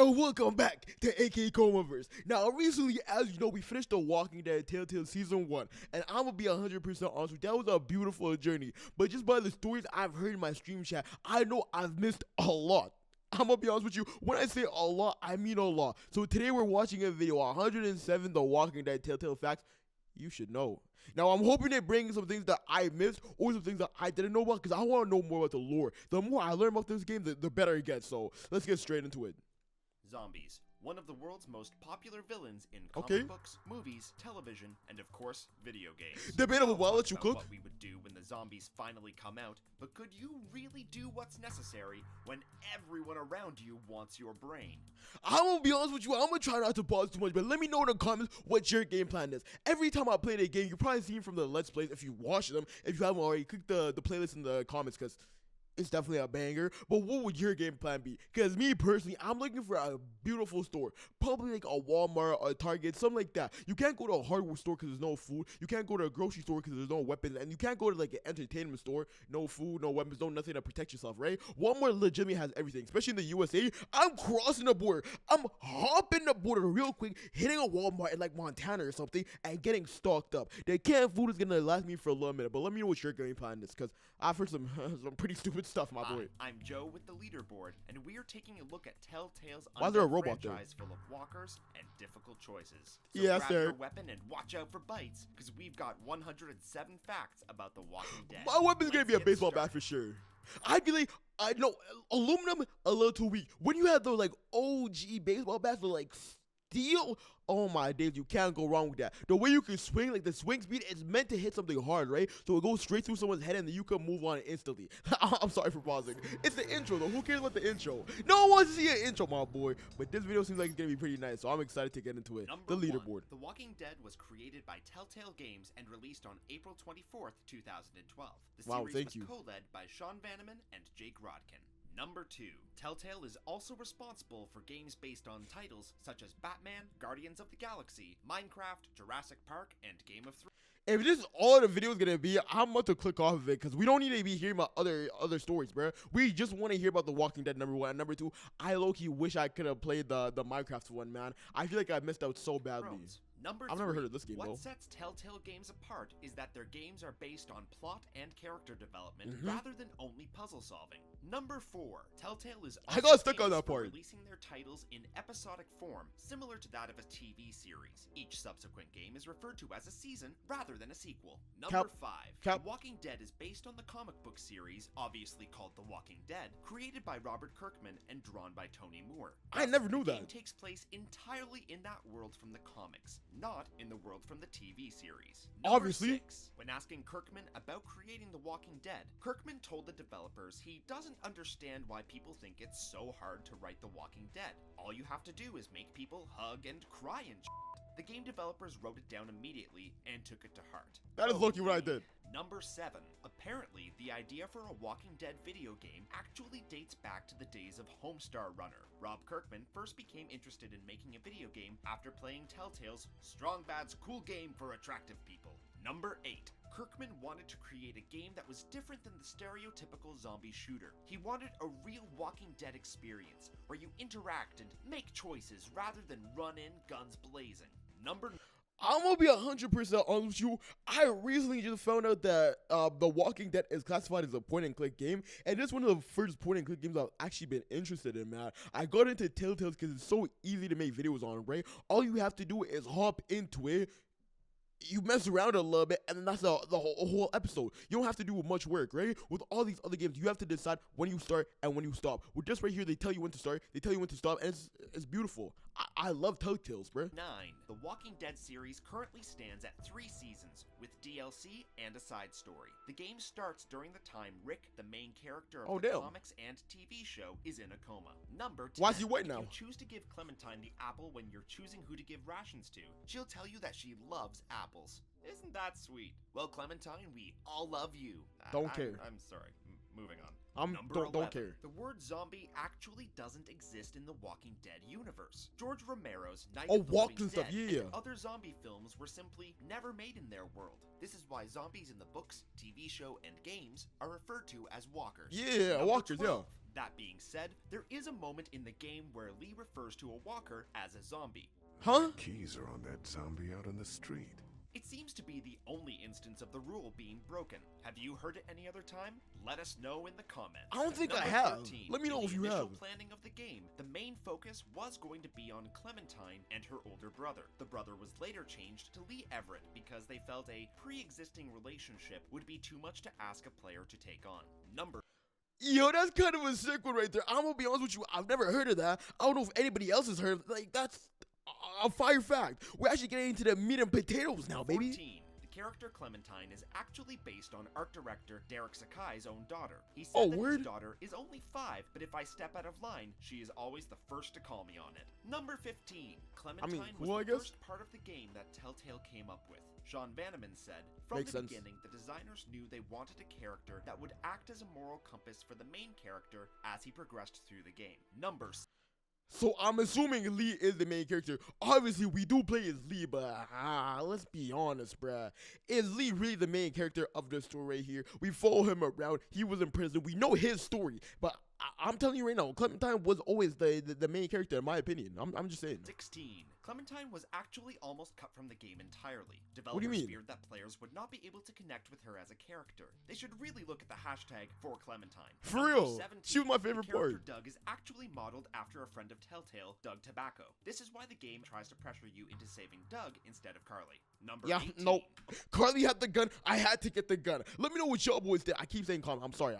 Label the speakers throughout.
Speaker 1: And welcome back to AK Comaverse. Now, recently, as you know, we finished The Walking Dead Telltales Season 1. And I'm going to be 100% honest with you, that was a beautiful journey. But just by the stories I've heard in my stream chat, I know I've missed a lot. I'm gonna be honest with you, when I say a lot, I mean a lot. So today we're watching a video, 107 The Walking Dead Telltale Facts you should know. Now, I'm hoping they bring some things that I missed or some things that I didn't know about, because I want to know more about the lore. The more I learn about this game, the better it gets. So let's get straight into it.
Speaker 2: Zombies. One of the world's most popular villains in comic books, movies, television, and of course, video games.
Speaker 1: Debatable, but I'll let you cook.
Speaker 2: What we would do when the zombies finally come out, but could you really do what's necessary when everyone around you wants your brain?
Speaker 1: I'm gonna be honest with you, I'm gonna try not to pause too much, but let me know in the comments what your game plan is. Every time I play the game, you've probably seen from the Let's Plays, if you watch them. If you haven't already, click the playlist in the comments, because it's definitely a banger. But what would your game plan be? Because me personally, I'm looking for a beautiful store, probably like a Walmart or a Target, something like that. You can't go to a hardware store because there's no food. You can't go to a grocery store because there's no weapons, and you can't go to like an entertainment store, no food, no weapons, no nothing to protect yourself, right? Walmart legitimately has everything, especially in the USA. I'm crossing the border, I'm hopping the border real quick, hitting a Walmart in like Montana or something, and getting stocked up. The canned food is gonna last me for a little minute, but let me know what your game plan is, because I've heard some pretty stupid stuff, my boy.
Speaker 2: I'm Joe with the leaderboard, and we are taking a look at Telltale's
Speaker 1: Why is there a robot there?
Speaker 2: franchise full of walkers and difficult choices. So
Speaker 1: Yes,
Speaker 2: grab
Speaker 1: sir.
Speaker 2: your weapon and watch out for bites, because we've got 107 facts about The Walking Dead.
Speaker 1: My weapon's gonna
Speaker 2: Let's
Speaker 1: be a
Speaker 2: get
Speaker 1: baseball
Speaker 2: started.
Speaker 1: bat for sure. I know aluminum a little too weak. When you have those like OG baseball bats with like steel, oh my days, you can't go wrong with that. The way you can swing, like the swing speed, is meant to hit something hard, right? So it goes straight through someone's head and then you can move on instantly. I'm sorry for pausing. It's the intro though. Who cares about the intro? No one wants to see an intro, my boy. But this video seems like it's gonna be pretty nice, so I'm excited to get into it.
Speaker 2: Number
Speaker 1: The
Speaker 2: 1,
Speaker 1: leaderboard.
Speaker 2: The Walking Dead was created by Telltale Games and released on April 24th, 2012. The
Speaker 1: Wow,
Speaker 2: series
Speaker 1: thank
Speaker 2: was
Speaker 1: you.
Speaker 2: co-led by Sean Vanneman and Jake Rodkin. Number 2. Telltale is also responsible for games based on titles such as Batman, Guardians of the Galaxy, Minecraft, Jurassic Park, and Game of Thrones.
Speaker 1: If this is all the video is gonna be, I'm about to click off of it, because we don't need to be hearing about other stories, bro. We just want to hear about The Walking Dead, number 1. And number 2, I low-key wish I could have played the Minecraft one, man. I feel like I missed out so badly.
Speaker 2: Number
Speaker 1: I've
Speaker 2: 3,
Speaker 1: never heard of this game,
Speaker 2: what
Speaker 1: though.
Speaker 2: sets Telltale Games apart is that their games are based on plot and character development rather than only puzzle solving. Number 4, Telltale is
Speaker 1: I
Speaker 2: also
Speaker 1: got stuck on
Speaker 2: famous
Speaker 1: that
Speaker 2: for
Speaker 1: part.
Speaker 2: releasing their titles in episodic form, similar to that of a TV series. Each subsequent game is referred to as a season rather than a sequel. Number 5, The Walking Dead is based on the comic book series, obviously called The Walking Dead, created by Robert Kirkman and drawn by Tony Moore.
Speaker 1: I never knew
Speaker 2: The
Speaker 1: that.
Speaker 2: game takes place entirely in that world from the comics, not in the world from the TV series. Number
Speaker 1: Obviously.
Speaker 2: 6. When asking Kirkman about creating The Walking Dead, Kirkman told the developers he doesn't understand why people think it's so hard to write The Walking Dead. All you have to do is make people hug and cry and shit. The game developers wrote it down immediately and took it to heart.
Speaker 1: That is lucky what I did.
Speaker 2: Number 7. Apparently, the idea for a Walking Dead video game actually dates back to the days of Homestar Runner. Rob Kirkman first became interested in making a video game after playing Telltale's Strong Bad's Cool Game for Attractive People. Number 8. Kirkman wanted to create a game that was different than the stereotypical zombie shooter. He wanted a real Walking Dead experience, where you interact and make choices rather than run in guns blazing. Number 9.
Speaker 1: I'm gonna be 100% honest with you. I recently just found out that The Walking Dead is classified as a point-and-click game, and this is one of the first point-and-click games I've actually been interested in, man. I got into Telltales because it's so easy to make videos on, right? All you have to do is hop into it. You mess around a little bit, and then that's the whole episode. You don't have to do much work, right? With all these other games, you have to decide when you start and when you stop. With this right here, they tell you when to start, they tell you when to stop, and it's beautiful. I love Telltales, bro.
Speaker 2: 9. The Walking Dead series currently stands at 3 seasons, with DLC and a side story. The game starts during the time Rick, the main character of the comics and TV show, is in a coma. Number 10.
Speaker 1: Why is he white now?
Speaker 2: If you choose to give Clementine the apple when you're choosing who to give rations to, she'll tell you that she loves apples. Isn't that sweet? Well, Clementine, we all love you.
Speaker 1: Don't care.
Speaker 2: I'm sorry. Moving on.
Speaker 1: Don't care.
Speaker 2: The word zombie actually doesn't exist in the Walking Dead universe. George Romero's Night
Speaker 1: Oh,
Speaker 2: of the
Speaker 1: Walking
Speaker 2: Living
Speaker 1: stuff,
Speaker 2: Dead
Speaker 1: yeah.
Speaker 2: and other zombie films were simply never made in their world. This is why zombies in the books, TV show, and games are referred to as walkers.
Speaker 1: Yeah,
Speaker 2: Number
Speaker 1: walkers,
Speaker 2: 12. That being said, there is a moment in the game where Lee refers to a walker as a zombie.
Speaker 1: Huh?
Speaker 3: Keys are on that zombie out on the street.
Speaker 2: It seems to be the only instance of the rule being broken. Have you heard it any other time? Let us know in the comments.
Speaker 1: I don't think I
Speaker 2: Number
Speaker 1: have.
Speaker 2: 13,
Speaker 1: Let me know
Speaker 2: in
Speaker 1: if
Speaker 2: the
Speaker 1: you
Speaker 2: initial
Speaker 1: have.
Speaker 2: planning of the game, the main focus was going to be on Clementine and her older brother. The brother was later changed to Lee Everett because they felt a pre-existing relationship would be too much to ask a player to take on. Number
Speaker 1: Yo, that's kind of a sick one right there. I'm gonna be honest with you. I've never heard of that. I don't know if anybody else has heard. Like, that's a fire fact. We're actually getting into the meat and potatoes now, baby.
Speaker 2: 14. The character Clementine is actually based on art director Derek Sakai's own daughter. He said
Speaker 1: Oh,
Speaker 2: that
Speaker 1: word?
Speaker 2: his daughter is only 5, but if I step out of line, she is always the first to call me on it. Number 15. Clementine
Speaker 1: cool, I
Speaker 2: was the
Speaker 1: guess.
Speaker 2: first part of the game that Telltale came up with. Sean Vanneman said, "From
Speaker 1: Makes
Speaker 2: the
Speaker 1: sense.
Speaker 2: beginning, the designers knew they wanted a character that would act as a moral compass for the main character as he progressed through the game." Number
Speaker 1: So I'm assuming Lee is the main character. Obviously, we do play as Lee, but let's be honest, bruh. Is Lee really the main character of the story right here? We follow him around. He was in prison. We know his story. But I'm telling you right now, Clementine was always the main character, in my opinion. I'm just saying.
Speaker 2: 16. Clementine was actually almost cut from the game entirely.
Speaker 1: do you
Speaker 2: Developers
Speaker 1: mean?
Speaker 2: feared that players would not be able to connect with her as a character. They should really look at the hashtag for Clementine.
Speaker 1: For
Speaker 2: Number
Speaker 1: real.
Speaker 2: 17,
Speaker 1: She was my favorite
Speaker 2: the character
Speaker 1: part.
Speaker 2: Doug is actually modeled after a friend of Telltale, Doug Tobacco. This is why the game tries to pressure you into saving Doug instead of Carly. Number
Speaker 1: Yeah,
Speaker 2: 18.
Speaker 1: no. Carly had the gun. I had to get the gun. Let me know what y'all boys did. I keep saying calm. I'm sorry.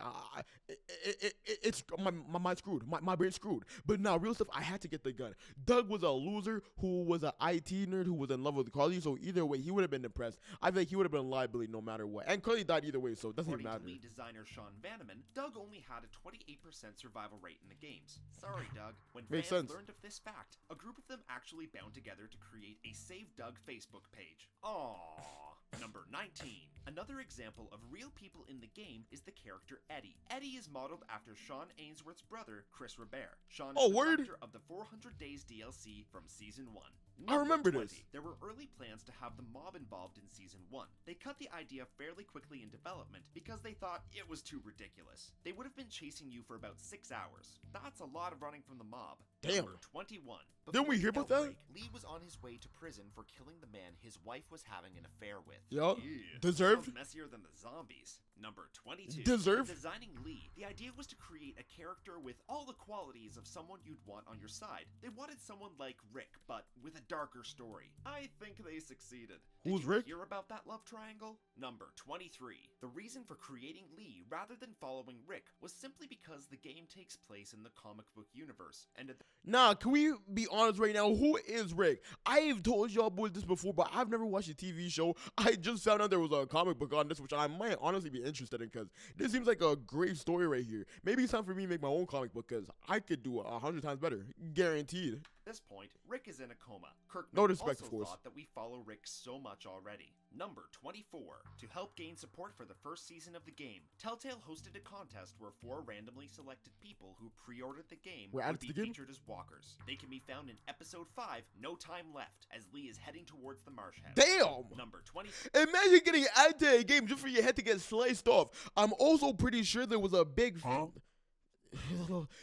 Speaker 1: It's my mind screwed. My brain screwed. But now, real stuff, I had to get the gun. Doug was a loser who was an IT nerd who was in love with Carly. So either way, he would have been depressed. I think he would have been a liability no matter what. And Carly died either way, so it doesn't even
Speaker 2: According
Speaker 1: matter.
Speaker 2: to lead designer Sean Vanneman, Doug only had a 28% survival rate in the games. Sorry, Doug. When
Speaker 1: Makes
Speaker 2: fans
Speaker 1: sense.
Speaker 2: learned of this fact, a group of them actually bound together to create a Save Doug Facebook page. Aww. Number 19. Another example of real people in the game is the character Eddie. Eddie is modeled after Sean Ainsworth's brother, Chris Robert. Sean is
Speaker 1: Oh,
Speaker 2: the
Speaker 1: word?
Speaker 2: director of the 400 Days DLC from Season 1.
Speaker 1: I remember
Speaker 2: Number
Speaker 1: this.
Speaker 2: 20. There were early plans to have the mob involved in Season 1. They cut the idea fairly quickly in development because they thought it was too ridiculous. They would have been chasing you for about 6 hours. That's a lot of running from the mob.
Speaker 1: Damn.
Speaker 2: Number 21.
Speaker 1: Didn't we
Speaker 2: Before
Speaker 1: hear
Speaker 2: the
Speaker 1: about that?
Speaker 2: outbreak, Lee was on his way to prison for killing the man his wife was having an affair with.
Speaker 1: Yup.
Speaker 2: Ew.
Speaker 1: Deserved.
Speaker 2: Sounds messier than the zombies. Number 22.
Speaker 1: Deserved.
Speaker 2: In designing Lee, the idea was to create a character with all the qualities of someone you'd want on your side. They wanted someone like Rick, but with a darker story. I think they succeeded.
Speaker 1: Who's
Speaker 2: Did you
Speaker 1: Rick?
Speaker 2: hear about that love triangle? Number 23. The reason for creating Lee rather than following Rick was simply because the game takes place in the comic book universe, and at the
Speaker 1: Nah, can we be honest right now? Who is Rick? I've told y'all boys this before, but I've never watched a TV show. I just found out there was a comic book on this, which I might honestly be interested in, because this seems like a great story right here. Maybe it's time for me to make my own comic book, because I could do 100 times better. Guaranteed.
Speaker 2: this point, Rick is in a coma. Kirkman
Speaker 1: No disrespect,
Speaker 2: also
Speaker 1: of course.
Speaker 2: thought that we follow Rick so much already. Number 24. To help gain support for the first season of the game, Telltale hosted a contest where 4 randomly selected people who pre-ordered the game
Speaker 1: Were
Speaker 2: would
Speaker 1: added
Speaker 2: be
Speaker 1: to the game?
Speaker 2: featured as walkers. They can be found in Episode 5, No Time Left, as Lee is heading towards the marsh house.
Speaker 1: Damn!
Speaker 2: Number 20.
Speaker 1: Imagine getting added to a game just for your head to get sliced off. I'm also pretty sure there was a big...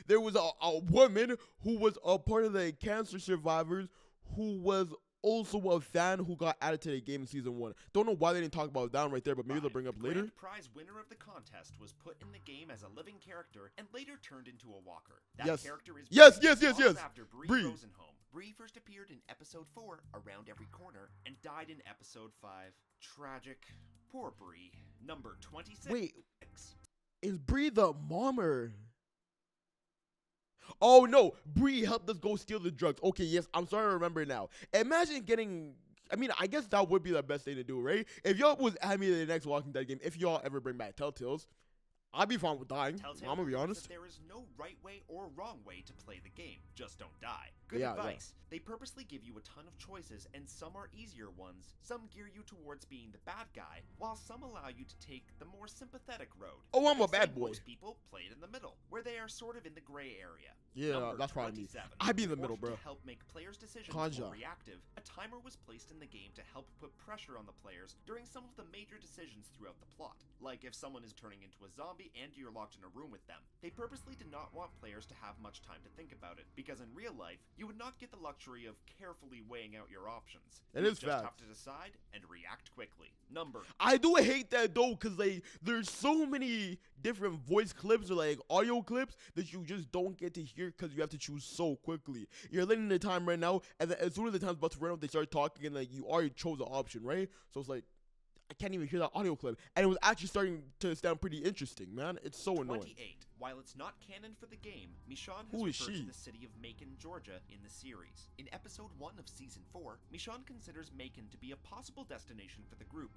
Speaker 1: there was a woman who was a part of the cancer survivors who was also a fan who got added to the game in Season 1. Don't know why they didn't talk about that right there, but maybe they'll bring up
Speaker 2: The
Speaker 1: later.
Speaker 2: grand prize winner of the contest was put in the game as a living character and later turned into a walker. That
Speaker 1: Yes.
Speaker 2: character is
Speaker 1: Yes,
Speaker 2: Bree,
Speaker 1: yes, yes,
Speaker 2: modeled
Speaker 1: yes.
Speaker 2: after Bree
Speaker 1: Bree.
Speaker 2: Rosenholm. Bree first appeared in Episode 4, Around Every Corner, and died in Episode 5. Tragic. Poor Bree. Number 26.
Speaker 1: Wait, is Bree the mommer? Oh no, Bree helped us go steal the drugs. Okay, yes, I'm starting to remember now. Imagine getting... I mean, I guess that would be the best thing to do, right? If y'all was add me to the next Walking Dead game, if y'all ever bring back Telltales, I'd be fine with dying.
Speaker 2: Telltale
Speaker 1: I'm gonna be
Speaker 2: believes
Speaker 1: honest.
Speaker 2: that there is no right way or wrong way to play the game. Just don't die. Good
Speaker 1: Yeah,
Speaker 2: advice. They purposely give you a ton of choices, and some are easier ones. Some gear you towards being the bad guy, while some allow you to take the more sympathetic road.
Speaker 1: Oh, I'm a
Speaker 2: I'd say
Speaker 1: bad boy.
Speaker 2: Most people play it in the middle, where they are sort of in the gray area.
Speaker 1: Yeah,
Speaker 2: Number
Speaker 1: that's probably me.
Speaker 2: 27.
Speaker 1: I'd be in the
Speaker 2: In
Speaker 1: middle,
Speaker 2: order
Speaker 1: bro.
Speaker 2: To help make players' decisions
Speaker 1: Kanja.
Speaker 2: more reactive, a timer was placed in the game to help put pressure on the players during some of the major decisions throughout the plot. Like if someone is turning into a zombie zombie and you're locked in a room with them. They purposely did not want players to have much time to think about it, because in real life, you would not get the luxury of carefully weighing out your options.
Speaker 1: It
Speaker 2: You
Speaker 1: is
Speaker 2: just have
Speaker 1: facts.
Speaker 2: to decide and react quickly.
Speaker 1: I do hate that though, cause like there's so many different voice clips or like audio clips that you just don't get to hear because you have to choose so quickly. You're letting the time right now, and then as soon as the time's about to run out, they start talking, and like you already chose the option, right? So it's like I can't even hear that audio clip, and it was actually starting to sound pretty interesting, man. It's so annoying.
Speaker 2: 28. While it's not canon for the game, Michonne has
Speaker 1: Who is
Speaker 2: referred
Speaker 1: she?
Speaker 2: to the city of Macon, Georgia in the series. In episode 1 of season 4, Michonne considers Macon to be a possible destination for the group.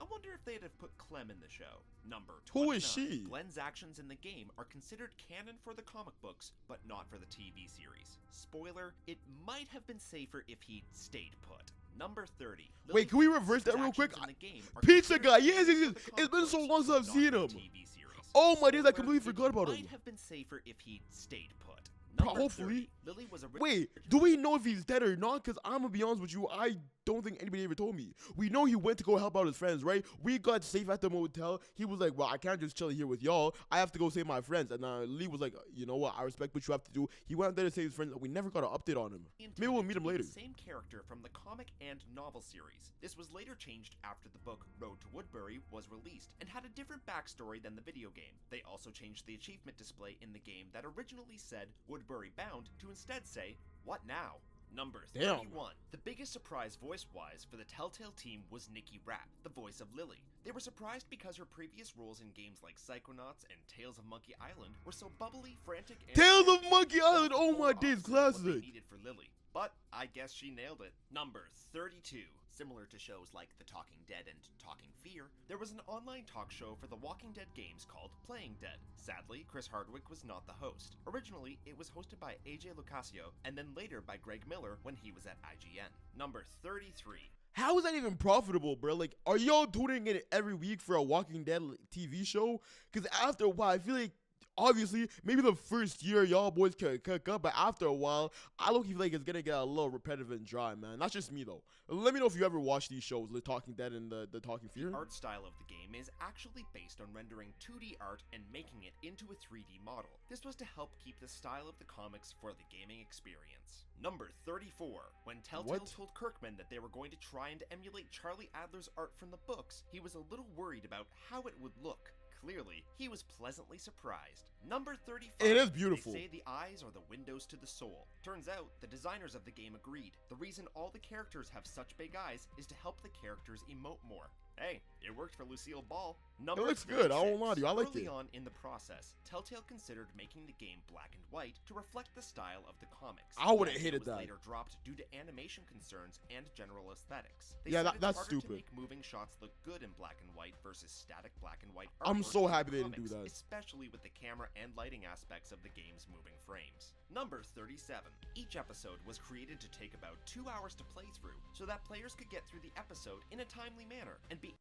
Speaker 2: I wonder if they'd have put Clem in the show. Number 29.
Speaker 1: Who is she?
Speaker 2: Glenn's actions in the game are considered canon for the comic books, but not for the TV series. Spoiler, it might have been safer if he'd stayed put. Number 30.
Speaker 1: Wait, can we reverse that real quick?
Speaker 2: Actions in the game are
Speaker 1: Pizza
Speaker 2: considered
Speaker 1: guy,
Speaker 2: canon
Speaker 1: yes, yes,
Speaker 2: for
Speaker 1: yes.
Speaker 2: the
Speaker 1: It's
Speaker 2: comic
Speaker 1: been so
Speaker 2: books,
Speaker 1: long since I've
Speaker 2: not
Speaker 1: seen
Speaker 2: for the
Speaker 1: him.
Speaker 2: TV series.
Speaker 1: Oh my days, I
Speaker 2: Spoiler,
Speaker 1: completely forgot about
Speaker 2: it
Speaker 1: him.
Speaker 2: might have been safer if he'd stayed put. Number
Speaker 1: Hopefully.
Speaker 2: 30. Lily was
Speaker 1: Wait, do we know if he's dead or not? Because I'm gonna be honest with you, I don't think anybody ever told me. We know he went to go help out his friends, right? We got safe at the motel. He was like, well, I can't just chill here with y'all. I have to go save my friends. And Lee was like, you know what? I respect what you have to do. He went there to save his friends. We never got an update on him. Maybe we'll meet him later.
Speaker 2: The same character from the comic and novel series. This was later changed after the book Road to Woodbury was released and had a different backstory than the video game. They also changed the achievement display in the game that originally said Woodbury Bound to instead say, what now? Number 31. The biggest surprise voice-wise for the Telltale team was Nikki Rapp, the voice of Lily. They were surprised because her previous roles in games like Psychonauts and Tales of Monkey Island were so bubbly, frantic, and
Speaker 1: Tales of Monkey Island, oh my
Speaker 2: opposite
Speaker 1: days,
Speaker 2: of what they
Speaker 1: classic.
Speaker 2: needed for Lily. But I guess she nailed it. Number 32. Similar to shows like The Talking Dead and Talking Fear, there was an online talk show for the Walking Dead games called Playing Dead. Sadly, Chris Hardwick was not the host. Originally, it was hosted by AJ Lucasio, and then later by Greg Miller when he was at IGN. Number 33.
Speaker 1: How is that even profitable, bro? Like, are y'all tuning in every week for a Walking Dead TV show? Because after a while, I feel like, obviously, maybe the first year y'all boys can cook up, but after a while, I look feel like it's gonna get a little repetitive and dry, man. Not just me though. Let me know if you ever watch these shows, The Talking Dead and the Talking Fear.
Speaker 2: The art style of the game is actually based on rendering 2D art and making it into a 3D model. This was to help keep the style of the comics for the gaming experience. Number 34. When Telltale told Kirkman that they were going to try and emulate Charlie Adler's art from the books, he was a little worried about how it would look. Clearly, he was pleasantly surprised. Number 35.
Speaker 1: It is beautiful.
Speaker 2: They say the eyes are the windows to the soul. Turns out, the designers of the game agreed. The reason all the characters have such big eyes is to help the characters emote more. Hey, it worked for Lucille Ball. Number
Speaker 1: It looks good, I won't
Speaker 2: 36.
Speaker 1: lie to you, I like
Speaker 2: Early
Speaker 1: it.
Speaker 2: on in the process, Telltale considered making the game black and white to reflect the style of the comics.
Speaker 1: I would've
Speaker 2: The idea
Speaker 1: hated
Speaker 2: was
Speaker 1: that.
Speaker 2: later dropped due to animation concerns and general aesthetics. They
Speaker 1: Yeah,
Speaker 2: said
Speaker 1: that's
Speaker 2: it's harder
Speaker 1: stupid.
Speaker 2: to make moving shots look good in black and white versus static black and white
Speaker 1: I'm
Speaker 2: artwork
Speaker 1: so
Speaker 2: in the
Speaker 1: happy they didn't do
Speaker 2: comics,
Speaker 1: that.
Speaker 2: especially with the camera and lighting aspects of the game's moving frames. Number 37. Each episode was created to take about 2 hours to play through, so that players could get through the episode in a timely manner and be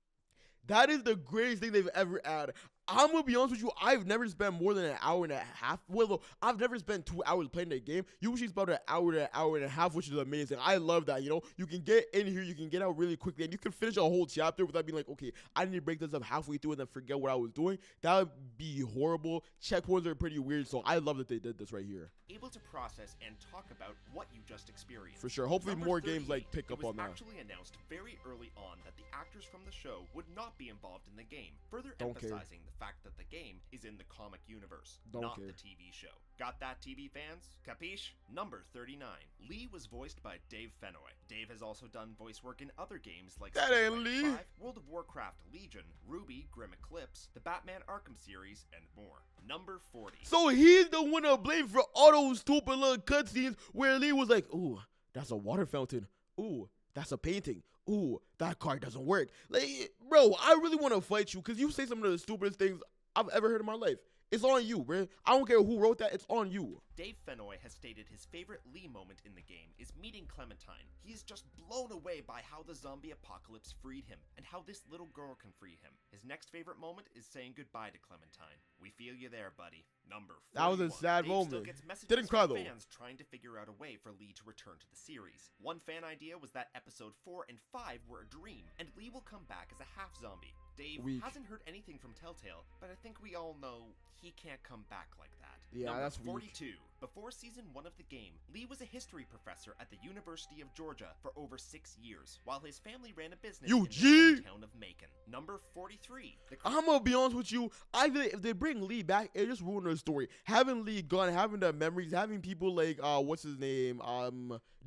Speaker 1: That is the greatest thing they've ever added. I'm gonna be honest with you, I've never spent more than an hour and a half. Well, I've never spent 2 hours playing the game. Usually it's about an hour to an hour and a half, which is amazing. I love that, you know? You can get in here, you can get out really quickly, and you can finish a whole chapter without being like, okay, I need to break this up halfway through and then forget what I was doing. That would be horrible. Checkpoints are pretty weird, so I love that they did this right here.
Speaker 2: able to process and talk about what you just experienced.
Speaker 1: For sure. Hopefully
Speaker 2: Number
Speaker 1: more games
Speaker 2: 38,
Speaker 1: like pick up on
Speaker 2: It
Speaker 1: that.
Speaker 2: was actually announced very early on that the actors from the show would not be involved in the game, further
Speaker 1: Don't care.
Speaker 2: emphasizing the fact that the game is in the comic universe,
Speaker 1: Don't
Speaker 2: not
Speaker 1: care.
Speaker 2: the TV show. Got that, TV fans? Capiche? Number 39. Lee was voiced by Dave Fennoy. Dave has also done voice work in other games like
Speaker 1: That
Speaker 2: Street
Speaker 1: ain't
Speaker 2: Fighter
Speaker 1: Lee.
Speaker 2: 5, World of Warcraft Legion, Ruby, Grim Eclipse, the Batman Arkham series, and more. Number 40.
Speaker 1: So he's the one to blame for all those stupid little cutscenes where Lee was like, ooh, that's a water fountain. Ooh, that's a painting. Ooh, that card doesn't work. Like, bro, I really want to fight you because you say some of the stupidest things I've ever heard in my life. It's on you, bro. I don't care who wrote that. It's on you.
Speaker 2: Dave Fennoy has stated his favorite Lee moment in the game is meeting Clementine. He is just blown away by how the zombie apocalypse freed him and how this little girl can free him. His next favorite moment is saying goodbye to Clementine. We feel you there, buddy. Number 41.
Speaker 1: That was a sad
Speaker 2: Dave still
Speaker 1: moment.
Speaker 2: gets messages
Speaker 1: Didn't cry,
Speaker 2: from
Speaker 1: though.
Speaker 2: fans trying to figure out a way for Lee to return to the series. One fan idea was that episode 4 and 5 were a dream, and Lee will come back as a half zombie. Dave
Speaker 1: Weak.
Speaker 2: hasn't heard anything from Telltale, but I think we all know he can't come back like that.
Speaker 1: Yeah,
Speaker 2: Number
Speaker 1: that's weak.
Speaker 2: 42. Before season 1 of the game, Lee was a history professor at the University of Georgia for over 6 years, while his family ran a business in the hometown of Macon. Number 43.
Speaker 1: I'm gonna be honest with you. I feel like if they bring Lee back, it just ruined their story. Having Lee gone, having the memories, having people like what's his name,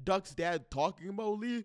Speaker 1: Duck's dad talking about Lee,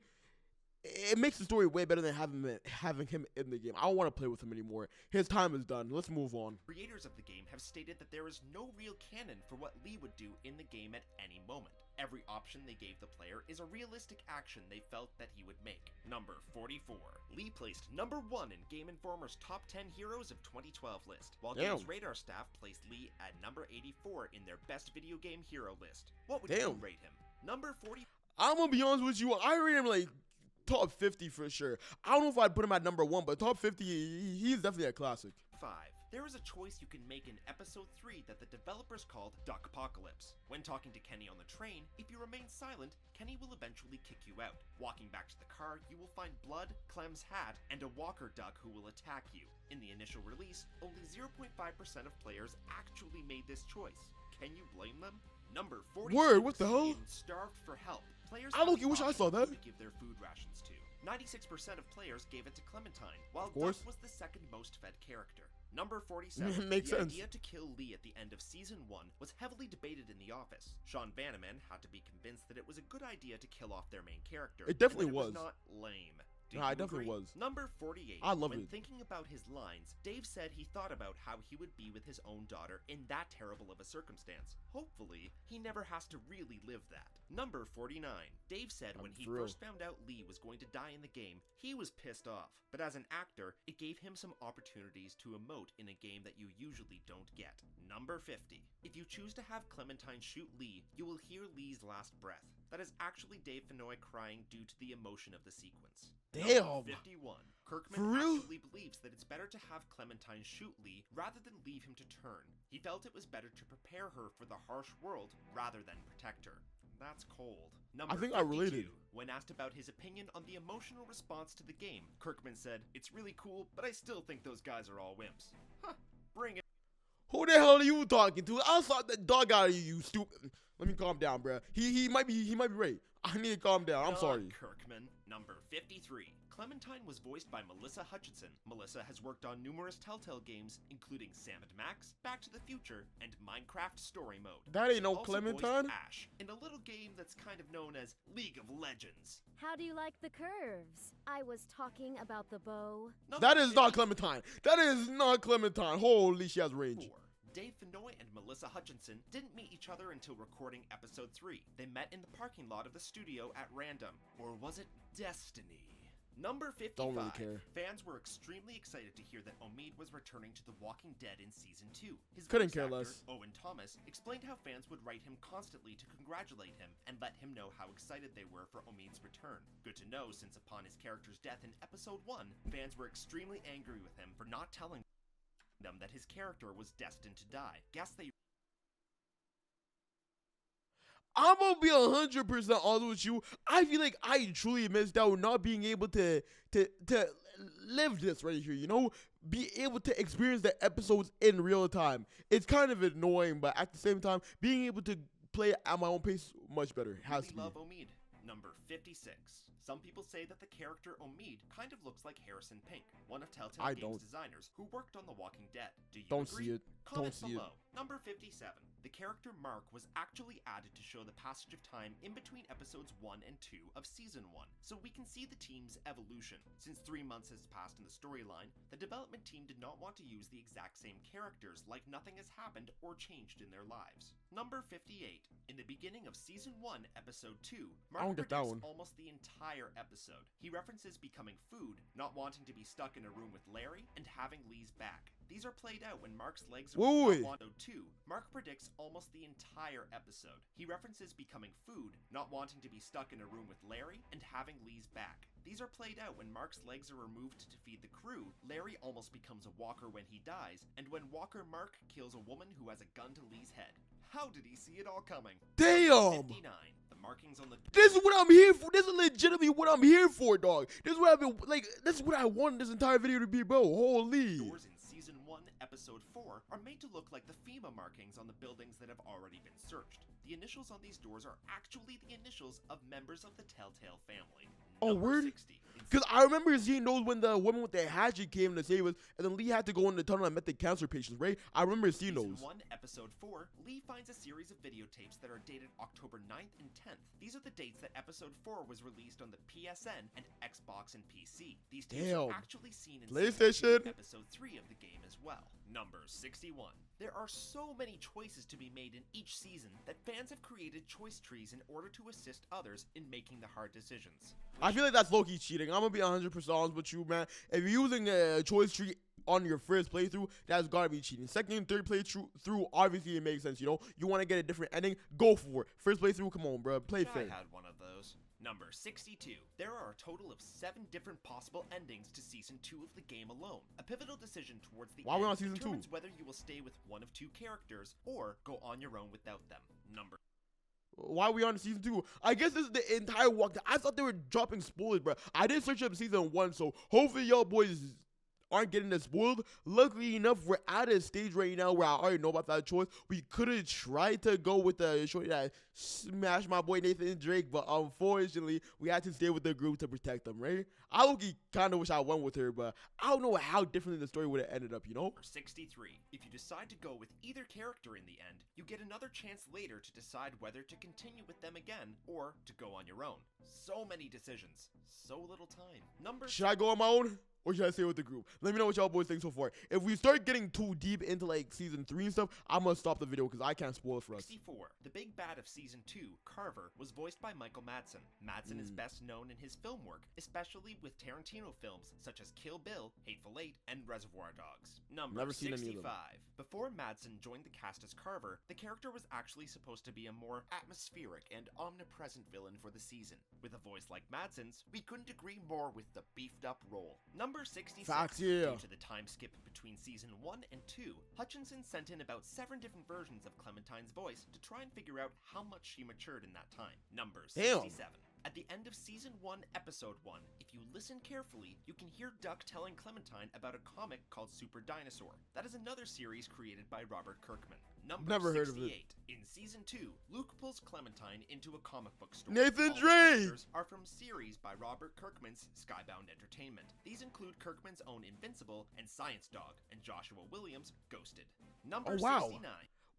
Speaker 1: it makes the story way better than having him in the game. I don't want to play with him anymore. His time is done. Let's move on.
Speaker 2: Creators of the game have stated that there is no real canon for what Lee would do in the game at any moment. Every option they gave the player is a realistic action they felt that he would make. Number 44. Lee placed number 1 in Game Informer's Top 10 Heroes of 2012 list, while Games Radar staff placed Lee at number 84 in their Best Video Game Hero list. What would you rate him? Number 40.
Speaker 1: I'm gonna be honest with you. I rate him like top 50 for sure. I don't know if I'd put him at number 1, but top 50, he's definitely a classic.
Speaker 2: 5. There is a choice you can make in Episode 3 that the developers called Duckpocalypse. When talking to Kenny on the train, if you remain silent, Kenny will eventually kick you out. Walking back to the car, you will find blood, Clem's hat, and a walker duck who will attack you. In the initial release, only 0.5% of players actually made this choice. Can you blame them? Number 46.
Speaker 1: Word, what the hell?
Speaker 2: Starved for help. Players
Speaker 1: I look, wish I saw that.
Speaker 2: to give their food rations to. 96% of players gave it to Clementine, while
Speaker 1: course.
Speaker 2: Duck was the second most fed character. Number 47.
Speaker 1: Makes
Speaker 2: the
Speaker 1: sense.
Speaker 2: idea to kill Lee at the end of Season 1 was heavily debated in the office. Sean Vanaman had to be convinced that it was a good idea to kill off their main character.
Speaker 1: It definitely
Speaker 2: and that
Speaker 1: was.
Speaker 2: It was not lame. Do
Speaker 1: Nah,
Speaker 2: you
Speaker 1: it definitely
Speaker 2: agree?
Speaker 1: was.
Speaker 2: Number 48.
Speaker 1: I love
Speaker 2: when
Speaker 1: it.
Speaker 2: thinking about his lines, Dave said he thought about how he would be with his own daughter in that terrible of a circumstance. Hopefully, he never has to really live that. Number 49. Dave said when he first found out Lee was going to die in the game, he was pissed off. But as an actor, it gave him some opportunities to emote in a game that you usually don't get. Number 50. If you choose to have Clementine shoot Lee, you will hear Lee's last breath. That is actually Dave Fennoy crying due to the emotion of the sequence.
Speaker 1: Damn.
Speaker 2: Number 51. Kirkman
Speaker 1: For real?
Speaker 2: actually believes that it's better to have Clementine shoot Lee rather than leave him to turn. He felt it was better to prepare her for the harsh world rather than protect her. That's cold. Number
Speaker 1: I think
Speaker 2: 52.
Speaker 1: I related.
Speaker 2: When asked about his opinion on the emotional response to the game, Kirkman said, "It's really cool, but I still think those guys are all wimps." Huh, bring it.
Speaker 1: Who the hell are you talking to? I'll slap that dog out of you, you stupid. Let me calm down, bruh. He might be right. I need to calm down. I'm sorry.
Speaker 2: Kirkman. Number 53. Clementine was voiced by Melissa Hutchinson. Melissa has worked on numerous Telltale games, including Sam & Max, Back to the Future, and Minecraft Story Mode.
Speaker 1: That ain't
Speaker 2: She
Speaker 1: no
Speaker 2: also
Speaker 1: Clementine.
Speaker 2: voiced Ash in a little game that's kind of known as League of Legends.
Speaker 4: How do you like the curves? I was talking about the bow.
Speaker 1: That is not Clementine. That is not Clementine. Holy, she has range.
Speaker 2: 4. Dave Fennoy and Melissa Hutchinson didn't meet each other until recording Episode 3. They met in the parking lot of the studio at random. Or was it destiny? Number 55.
Speaker 1: Don't really care.
Speaker 2: Fans were extremely excited to hear that Omid was returning to The Walking Dead in Season 2. His
Speaker 1: Couldn't
Speaker 2: voice
Speaker 1: care
Speaker 2: actor,
Speaker 1: less.
Speaker 2: Owen Thomas, explained how fans would write him constantly to congratulate him and let him know how excited they were for Omid's return. Good to know, since upon his character's death in Episode 1, fans were extremely angry with him for not telling them that his character was destined to die. Guess they
Speaker 1: I'm gonna be 100% honest with you. I feel like I truly missed out not being able to live this right here. You know, be able to experience the episodes in real time. It's kind of annoying, but at the same time, being able to play at my own pace much better. It has to be.
Speaker 2: love Omid. Number 56. Some people say that the character Omid kind of looks like Harrison Pink, one of Telltale Games' designers who worked on The Walking Dead. Do you
Speaker 1: Don't
Speaker 2: agree?
Speaker 1: see it.
Speaker 2: Comment
Speaker 1: Don't see
Speaker 2: below. Number 57. The character Mark was actually added to show the passage of time in between episodes 1 and 2 of Season 1, so we can see the team's evolution. Since 3 months has passed in the storyline, the development team did not want to use the exact same characters like nothing has happened or changed in their lives. Number 58. In the beginning of Season 1, Episode 2, Mark predicts almost the entire episode. He references becoming food, not wanting to be stuck in a room with Larry, and having Lee's back. These are played out when Mark's legs are on Episode 2. Mark predicts almost the entire episode. He references becoming food, not wanting to be stuck in a room with Larry, and having Lee's back. These are played out when Mark's legs are removed to feed the crew, Larry almost becomes a walker when he dies, and when Walker Mark kills a woman who has a gun to Lee's head. How did he see it all coming?
Speaker 1: Damn!
Speaker 2: 59. The markings on the
Speaker 1: This is what I'm here for. This is legitimately what I'm here for, dog. This is what I've been like. This is what I wanted this entire video to be, bro. Holy.
Speaker 2: doors in Season 1, Episode 4 are made to look like the FEMA markings on the buildings that have already been searched. The initials on these doors are actually the initials of members of the Telltale family.
Speaker 1: Oh,
Speaker 2: Number
Speaker 1: word?
Speaker 2: 60.
Speaker 1: Because I remember seeing those when the woman with the hatchet came to save us, and then Lee had to go in the tunnel and met the cancer patients, right? I remember seeing
Speaker 2: Season
Speaker 1: those.
Speaker 2: 1, Episode 4, Lee finds a series of videotapes that are dated October 9th and 10th. These are the dates that Episode 4 was released on the PSN and Xbox and PC. These tapes
Speaker 1: Damn.
Speaker 2: are actually seen in
Speaker 1: PlayStation.
Speaker 2: Season 2, Episode 3 of the game as well. Number 61. There are so many choices to be made in each season that fans have created choice trees in order to assist others in making the hard decisions.
Speaker 1: I feel like that's low-key cheating. I'm gonna be 100% honest with you, man. If you're using a choice tree on your first playthrough, that's gotta be cheating. Second and third playthrough, obviously it makes sense. You know, you want to get a different ending, go for it. First playthrough, come on, bro, play fair.
Speaker 2: I had one of those. Number 62. There are a total of 7 different possible endings to Season 2 of the game alone. A pivotal decision towards the
Speaker 1: Why are we
Speaker 2: end
Speaker 1: on Season 2?
Speaker 2: determines whether you will stay with one of 2 characters or go on your own without them. Number
Speaker 1: Why are we on season 2? I guess this is the entire walk. I thought they were dropping spoilers, bro. I did search up season 1, so hopefully y'all boys aren't getting it spoiled. Luckily enough, we're at a stage right now where I already know about that choice. We could have tried to go with the shorty that smashed my boy Nathan Drake, but unfortunately, we had to stay with the group to protect them, right? I low-key kind of wish I went with her, but I don't know how differently the story would have ended up, you know?
Speaker 2: 63. If you decide to go with either character in the end, you get another chance later to decide whether to continue with them again or to go on your own. So many decisions, so little time. Number
Speaker 1: Should I go on my own? Or should I stay with the group? Let me know what y'all boys think so far. If we start getting too deep into like season 3 and stuff, I'm gonna stop the video because I can't spoil it for us.
Speaker 2: 64. The big bad of Season 2, Carver, was voiced by Michael Madsen. Madsen is best known in his film work, especially with Tarantino films such as Kill Bill, Hateful Eight, and Reservoir Dogs. Number
Speaker 1: Never seen any of
Speaker 2: 65.
Speaker 1: them.
Speaker 2: Before Madsen joined the cast as Carver, the character was actually supposed to be a more atmospheric and omnipresent villain for the season. With a voice like Madsen's, we couldn't agree more with the beefed up role. Number 66.
Speaker 1: Facts, yeah.
Speaker 2: Due to the time skip between Season 1 and 2, Hutchinson sent in about 7 different versions of Clementine's voice to try and figure out how much she matured in that time. Number 67. At the end of Season 1, Episode 1, if you listen carefully, you can hear Duck telling Clementine about a comic called Super Dinosaur. That is another series created by Robert Kirkman. Number
Speaker 1: Never
Speaker 2: 68.
Speaker 1: heard of it.
Speaker 2: In Season 2, Luke pulls Clementine into a comic book store.
Speaker 1: Nathan
Speaker 2: All the
Speaker 1: Drake!
Speaker 2: characters are from series by Robert Kirkman's Skybound Entertainment. These include Kirkman's own Invincible and Science Dog, and Joshua Williams' Ghosted. Number
Speaker 1: Oh, wow.
Speaker 2: 69.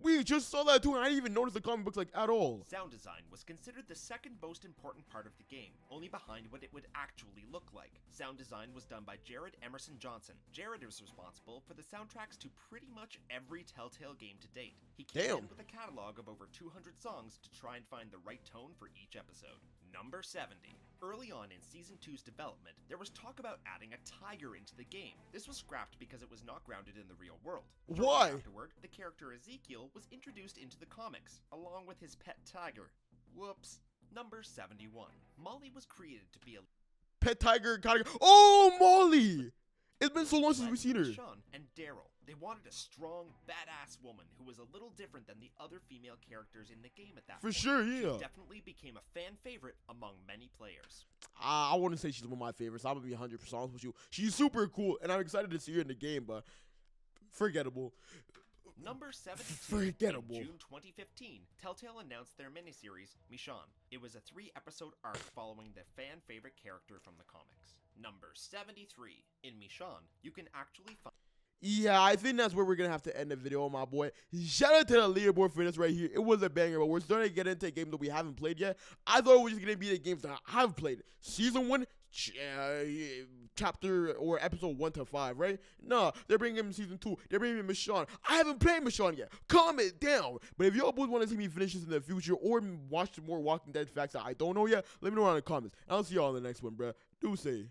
Speaker 1: We just saw that too, and I didn't even notice the comic books like at all.
Speaker 2: Sound design was considered the second most important part of the game, only behind what it would actually look like. Sound design was done by Jared Emerson Johnson. Jared is responsible for the soundtracks to pretty much every Telltale game to date. He came in with a catalog of over 200 songs to try and find the right tone for each episode. Number 70. Early on in Season 2's development, there was talk about adding a tiger into the game. This was scrapped because it was not grounded in the real world. Shortly
Speaker 1: Why?
Speaker 2: Afterward, the character Ezekiel was introduced into the comics, along with his pet tiger. Whoops. Number 71. Molly was created to be a
Speaker 1: Pet tiger, kind of. Oh, Molly! It's been so long since
Speaker 2: led
Speaker 1: we've seen her.
Speaker 2: Sean and Daryl. They wanted a strong, badass woman who was a little different than the other female characters in the game at that
Speaker 1: For
Speaker 2: point.
Speaker 1: sure,
Speaker 2: She
Speaker 1: yeah.
Speaker 2: definitely became a fan favorite among many players.
Speaker 1: I wouldn't say she's one of my favorites. I'm gonna be 100% honest with you. She's super cool, and I'm excited to see her in the game, but forgettable.
Speaker 2: Number 72.
Speaker 1: Forgettable.
Speaker 2: In June 2015, Telltale announced their miniseries, Michonne. It was a 3-episode arc following the fan favorite character from the comics. Number 73. In Michonne, you can actually find
Speaker 1: Yeah, I think that's where we're gonna have to end the video, my boy. Shout out to the leaderboard for this right here. It was a banger, but we're starting to get into a game that we haven't played yet. I thought it was just gonna be the games that I've played. Season 1, chapter or episode 1 to 5, right? No, they're bringing in Season 2. They're bringing in Michonne. I haven't played Michonne yet. Comment down. But if y'all boys want to see me finish this in the future or watch some more Walking Dead facts that I don't know yet, let me know in the comments. I'll see y'all in the next one, bruh. Do say.